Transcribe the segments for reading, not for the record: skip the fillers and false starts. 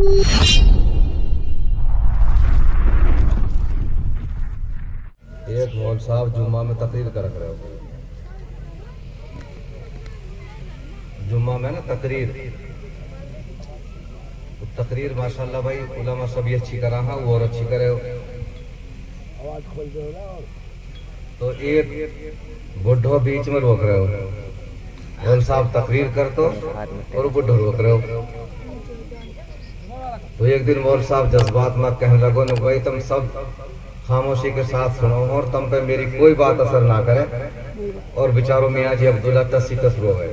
एक मौल साहब जुम्मा में तकरीर कर रहे हो। जुम्मा में ना तकरीर माशाल्लाह भाई उलमा सभी अच्छी करा है, वो और अच्छी करे हो। आवाज खोल दो ना। तो एक बुढ़ो बीच में रोक रहे हो, मौल साहब तकरीर कर तो और बुढ़ो रोक रहे हो। तो एक दिन मौल साहब जज्बात में कहने लगो न भाई तुम सब खामोशी के साथ सुनो और तुम पे मेरी कोई बात असर ना करे। और बेचारो मियाँ जी अब्दुल्ला तसी तस्रो है।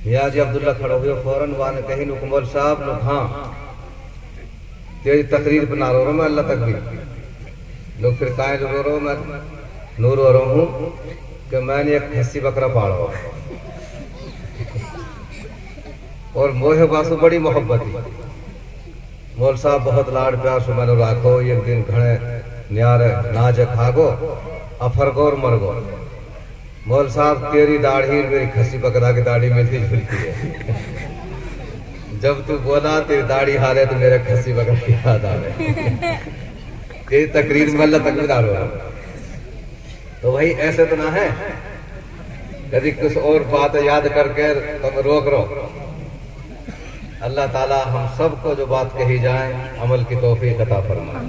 मियाँ जी अब्दुल्ला खड़ो हुए फौरन वाने कही नुक मौल साहब नुक हाँ तेरी तकरीर पर ना रो रहा मैं अल्लाह तकबीर। लोग फिर काहे रो रहा मैं नूर रो रहा हूँ कि मैंने एक खस्सी बकरा पाला और मोहे बासु बड़ी मोहब्बत थी। मौल साहब बहुत लाड प्यार से मैंने राखो एक दिन घणे न्यारे नाज खागो अफरगो और मरगो। मौल साहब तेरी दाढ़ी मेरी खस्सी बकरा की दाढ़ी मिलती जुलती है। जब तू बोला तेरी दाढ़ी हारे तो मेरे खस्सी बकरा की याद आ रहे। तेरी तकरीर में अल्लाह तकबीर हो। तो भाई ऐसे तो ना है कभी कुछ और बात याद करके तुम रोक रो। अल्लाह ताला हम सबको जो बात कही जाए अमल की तौफीक अता फरमाए।